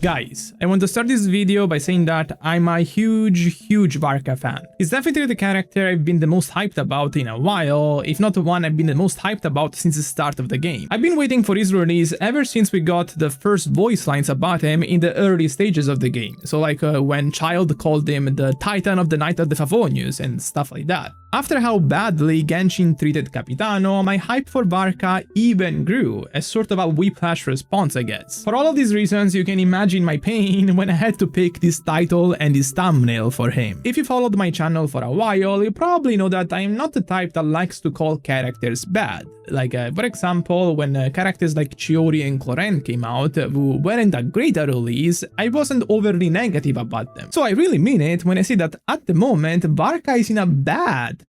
Guys, I want to start this video by saying that I'm a huge Varka fan. He's definitely the character I've been the most hyped about in a while, if not the one I've been the most hyped about since the start of the game. I've been waiting for his release ever since we got the first voice lines about him in the early stages of the game, so like when Child called him the Titan of the Night of the Favonius and stuff like that. After how badly Genshin treated Capitano, my hype for Varka even grew, as sort of a whiplash response I guess. For all of these reasons, you can imagine my pain when I had to pick this title and this thumbnail for him. If you followed my channel for a while, you probably know that I'm not the type that likes to call characters bad. Like, for example, when characters like Chiori and Clorent came out, who weren't that great at release, I wasn't overly negative about them. So I really mean it when I say that at the moment, Varka is in a bad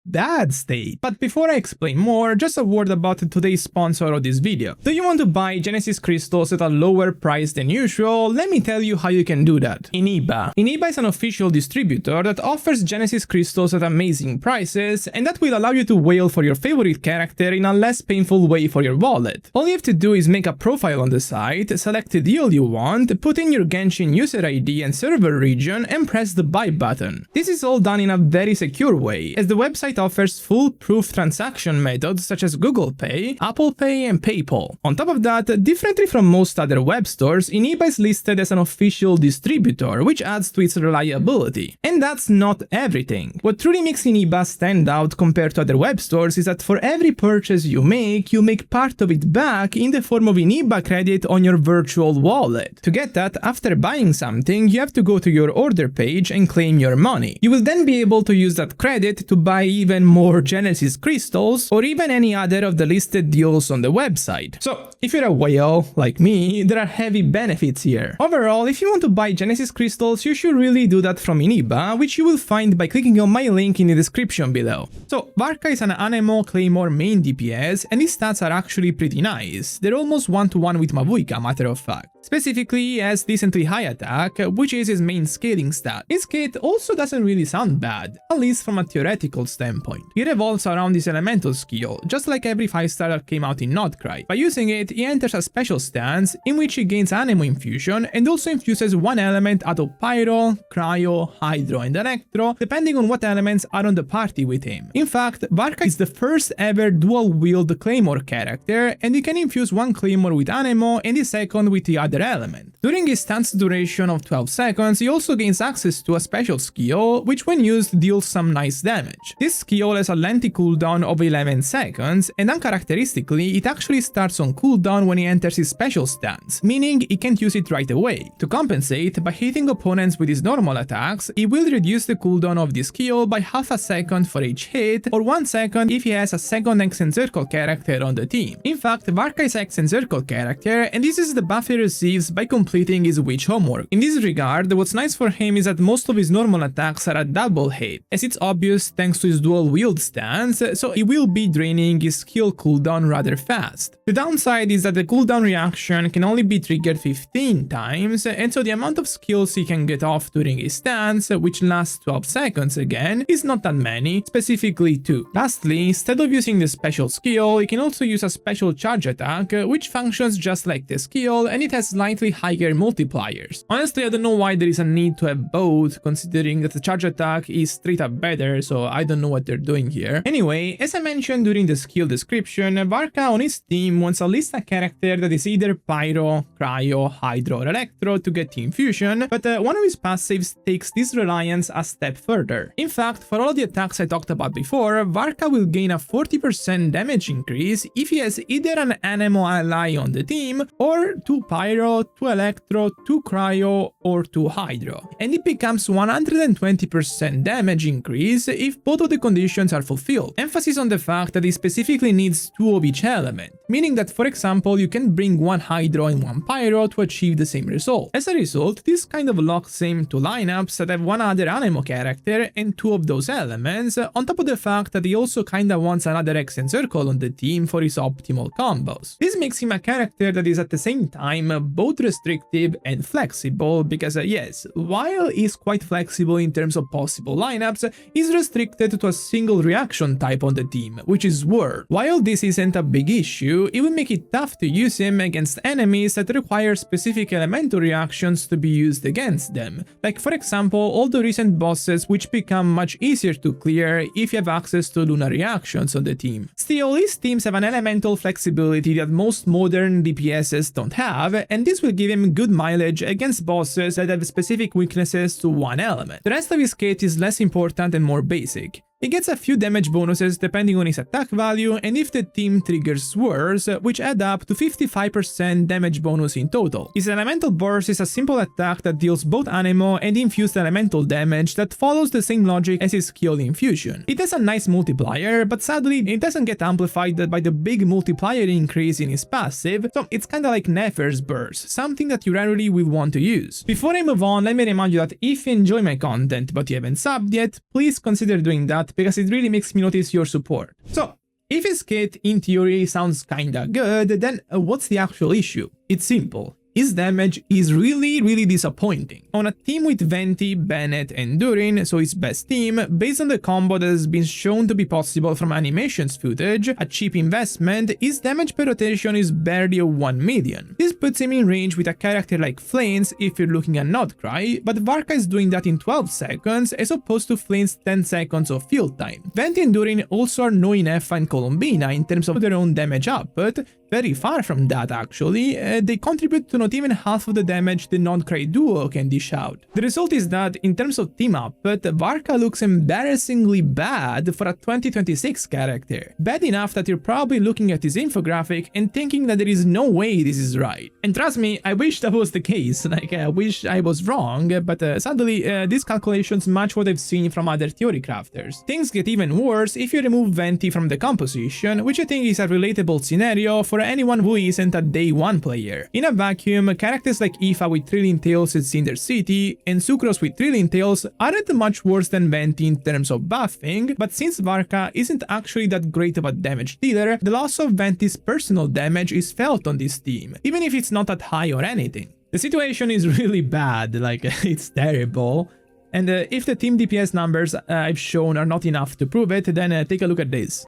state. But before I explain more, just a word about today's sponsor of this video. Do you want to buy Genesis crystals at a lower price than usual? Let me tell you how you can do that. Iniba. Iniba is an official distributor that offers Genesis crystals at amazing prices, and that will allow you to whale for your favorite character in a less painful way for your wallet. All you have to do is make a profile on the site, select the deal you want, put in your Genshin user ID and server region, and press the buy button. This is all done in a very secure way, as the website offers foolproof transaction methods such as Google Pay, Apple Pay, and PayPal. On top of that, differently from most other web stores, Iniba is listed as an official distributor, which adds to its reliability. And that's not everything. What truly makes Iniba stand out compared to other web stores is that for every purchase you make part of it back in the form of Iniba credit on your virtual wallet. To get that, after buying something, you have to go to your order page and claim your money. You will then be able to use that credit to buy even more Genesis crystals, or even any other of the listed deals on the website. So, if you're a whale, like me, there are heavy benefits here. Overall, if you want to buy Genesis crystals, you should really do that from Iniba, which you will find by clicking on my link in the description below. So, Varka is an Anemo Claymore main DPS, and his stats are actually pretty nice. They're almost one-to-one with Mavuika, matter of fact. Specifically, he has decently high attack, which is his main scaling stat. His kit also doesn't really sound bad, at least from a theoretical standpoint. He revolves around his elemental skill, just like every 5-star that came out in Notcry. By using it, he enters a special stance, in which he gains Anemo infusion, and also infuses one element out of Pyro, Cryo, Hydro, and Electro, depending on what elements are on the party with him. In fact, Varka is the first ever dual-wield Claymore character, and he can infuse one Claymore with Anemo and the second with the other element. During his stance duration of 12 seconds, he also gains access to a special skill, which when used deals some nice damage. This skill has a lengthy cooldown of 11 seconds, and uncharacteristically, it actually starts on cooldown when he enters his special stance, meaning he can't use it right away. To compensate, by hitting opponents with his normal attacks, he will reduce the cooldown of this skill by half a second for each hit, or 1 second if he has a second X and Circle character on the team. In fact, Varka is X and Circle character, and this is the buff he receives by completing his witch homework. In this regard, what's nice for him is that most of his normal attacks are a double hit, as it's obvious thanks to his dual wield stance, so he will be draining his skill cooldown rather fast. The downside is that the cooldown reaction can only be triggered 15 times, and so the amount of skills he can get off during his stance, which lasts 12 seconds again, is not that many, specifically 2. Lastly, instead of using the special skill, he can also use a special charge attack, which functions just like the skill, and it has slightly higher multipliers. Honestly, I don't know why there is a need to have both, considering that the charge attack is straight up better, so I don't know what they're doing here. Anyway, as I mentioned during the skill description, Varka on his team wants at least a character that is either Pyro, Cryo, Hydro, or Electro to get the infusion, but one of his passives takes this reliance a step further. In fact, for all of the attacks I talked about before, Varka will gain a 40% damage increase if he has either an Anemo ally on the team, or 2 Pyro, 2 Electro, 2 Cryo, or 2 Hydro. And it becomes 120% damage increase if both of the conditions are fulfilled. Emphasis on the fact that he specifically needs 2 of each element, meaning that, for example, you can bring 1 Hydro and 1 Pyro to achieve the same result. As a result, this kind of locks him to lineups that have one other Anemo character and 2 of those elements, on top of the fact that he also kinda wants another X and Circle on the team for his optimal combos. This makes him a character that is at the same time both restrictive and flexible, because yes, while he's quite flexible in terms of possible lineups, he's restricted to a single reaction type on the team, which is Sword. While this isn't a big issue, it will make it tough to use him against enemies that require specific elemental elemental reactions to be used against them, like for example all the recent bosses which become much easier to clear if you have access to lunar reactions on the team. Still, these teams have an elemental flexibility that most modern DPSs don't have, and this will give him good mileage against bosses that have specific weaknesses to one element. The rest of his kit is less important and more basic. He gets a few damage bonuses depending on his attack value and if the team triggers swerves, which add up to 55% damage bonus in total. His elemental burst is a simple attack that deals both anemo and infused elemental damage that follows the same logic as his skill infusion. It has a nice multiplier, but sadly it doesn't get amplified by the big multiplier increase in his passive, so it's kinda like Nefer's burst, something that you rarely will want to use. Before I move on, let me remind you that if you enjoy my content but you haven't subbed yet, please consider doing that because it really makes me notice your support. So, if his kit in theory sounds kinda good, then what's the actual issue? It's simple. His damage is really disappointing. On a team with Venti, Bennett and Durin, so his best team, based on the combo that has been shown to be possible from animations footage, a cheap investment, his damage per rotation is barely 1 million. This puts him in range with a character like Flames if you're looking at Notcry, but Varka is doing that in 12 seconds as opposed to Flames' 10 seconds of field time. Venti and Durin also are no Ineffa and Colombina in terms of their own damage output. Very far from that actually, they contribute to not even half of the damage the non-Cry duo can dish out. The result is that, in terms of team output, Varka looks embarrassingly bad for a 2026 character. Bad enough that you're probably looking at his infographic and thinking that there is no way this is right. And trust me, I wish that was the case, I wish I was wrong, but sadly, these calculations match what I've seen from other theory crafters. Things get even worse if you remove Venti from the composition, which I think is a relatable scenario for anyone who isn't a day 1 player. In a vacuum, characters like Aoife with Thrilling Tales at Cinder City and Sucrose with Thrilling Tales aren't much worse than Venti in terms of buffing, but since Varka isn't actually that great of a damage dealer, the loss of Venti's personal damage is felt on this team, even if it's not that high or anything. The situation is really bad, it's terrible. And if the team DPS numbers I've shown are not enough to prove it, then take a look at this.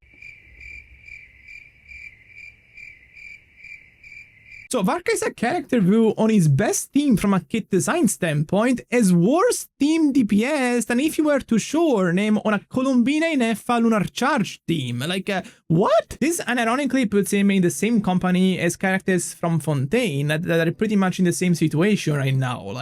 So Varka is a character who, on his best team from a kit design standpoint, has worse team DPS than if you were to show her name on a Colombina Ineffa Lunar Charge team. What? This unironically puts him in the same company as characters from Fontaine that are pretty much in the same situation right now.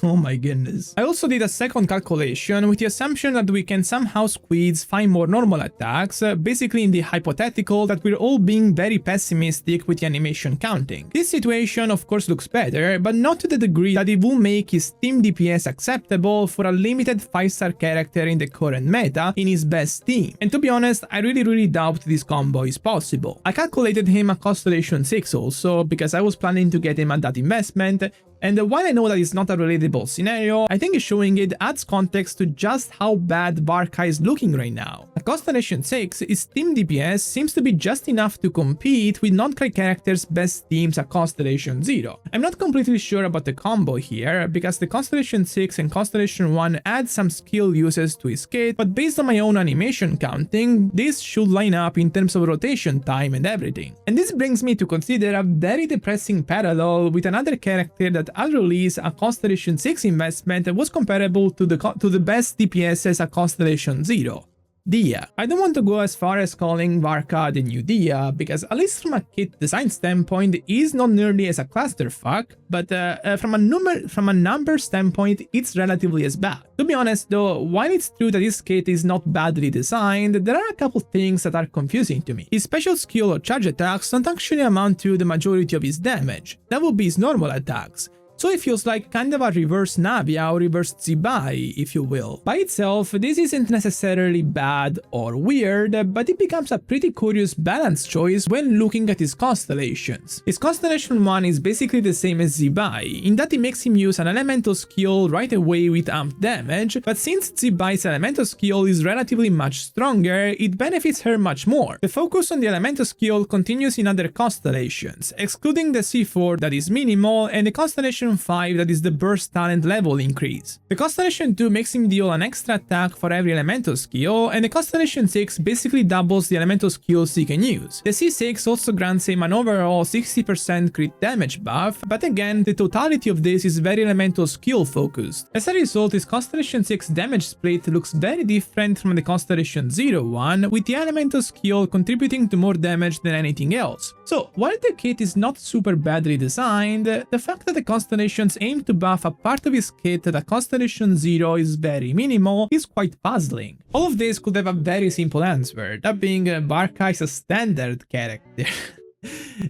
Oh my goodness. I also did a second calculation with the assumption that we can somehow squeeze 5 more normal attacks, basically in the hypothetical that we're all being very pessimistic with the animation counting. This situation of course looks better, but not to the degree that it will make his team DPS acceptable for a limited 5-star character in the current meta in his best team. And to be honest, I really doubt this combo is possible. I calculated him a Constellation 6 also, because I was planning to get him at that investment, and while I know that it's not a relatable scenario, I think showing it adds context to just how bad Varka is looking right now. At Constellation 6, his team DPS seems to be just enough to compete with non-Cry characters' best teams at Constellation 0. I'm not completely sure about the combo here, because the Constellation 6 and Constellation 1 add some skill uses to his kit, but based on my own animation counting, this should line up in terms of rotation time and everything. And this brings me to consider a very depressing parallel with another character that at release a Constellation 6 investment was comparable to the best DPSs at Constellation 0. Dia. I don't want to go as far as calling Varka the new Dia, because at least from a kit design standpoint, he's not nearly as a clusterfuck, but from a number standpoint, it's relatively as bad. To be honest though, while it's true that his kit is not badly designed, there are a couple things that are confusing to me. His special skill or charge attacks don't actually amount to the majority of his damage. That would be his normal attacks. So it feels like kind of a reverse Navia or reverse Zibai, if you will. By itself, this isn't necessarily bad or weird, but it becomes a pretty curious balance choice when looking at his constellations. His Constellation 1 is basically the same as Zibai, in that it makes him use an elemental skill right away with amped damage, but since Zibai's elemental skill is relatively much stronger, it benefits her much more. The focus on the elemental skill continues in other constellations, excluding the C4 that is minimal, and the Constellation Constellation 5 that is the burst talent level increase. The Constellation 2 makes him deal an extra attack for every elemental skill, and the Constellation 6 basically doubles the elemental skills he can use. The C6 also grants him an overall 60% crit damage buff, but again, the totality of this is very elemental skill focused. As a result, his Constellation 6 damage split looks very different from the Constellation 0 one, with the elemental skill contributing to more damage than anything else. So, while the kit is not super badly designed, the fact that the Constellations aim to buff a part of his kit that Constellation 0 is very minimal is quite puzzling. All of this could have a very simple answer, that being Varka is a standard character.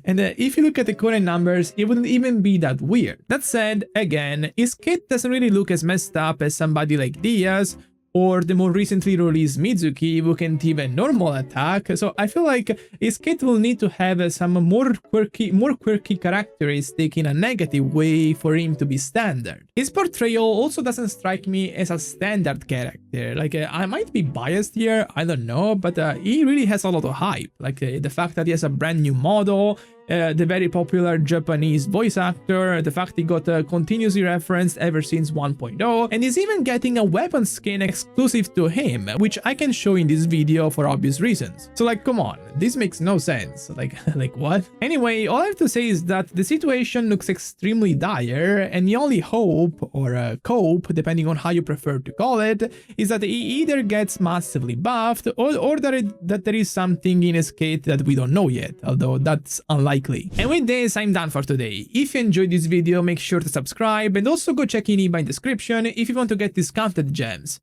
And if you look at the current numbers, it wouldn't even be that weird. That said, again, his kit doesn't really look as messed up as somebody like Diaz, or the more recently released Mizuki, who can't even normal attack, so I feel like his kit will need to have some more quirky characteristics in a negative way for him to be standard. His portrayal also doesn't strike me as a standard character, like I might be biased here, I don't know, but he really has a lot of hype, like the fact that he has a brand new model, the very popular Japanese voice actor, the fact he got continuously referenced ever since 1.0, and is even getting a weapon skin exclusive to him, which I can show in this video for obvious reasons. So like, come on, this makes no sense, like what? Anyway, all I have to say is that the situation looks extremely dire, and the only hope, or cope, depending on how you prefer to call it, is that he either gets massively buffed, or that there is something in his kit that we don't know yet, although that's unlikely. And with this, I'm done for today. If you enjoyed this video, make sure to subscribe and also go check in my description if you want to get discounted gems.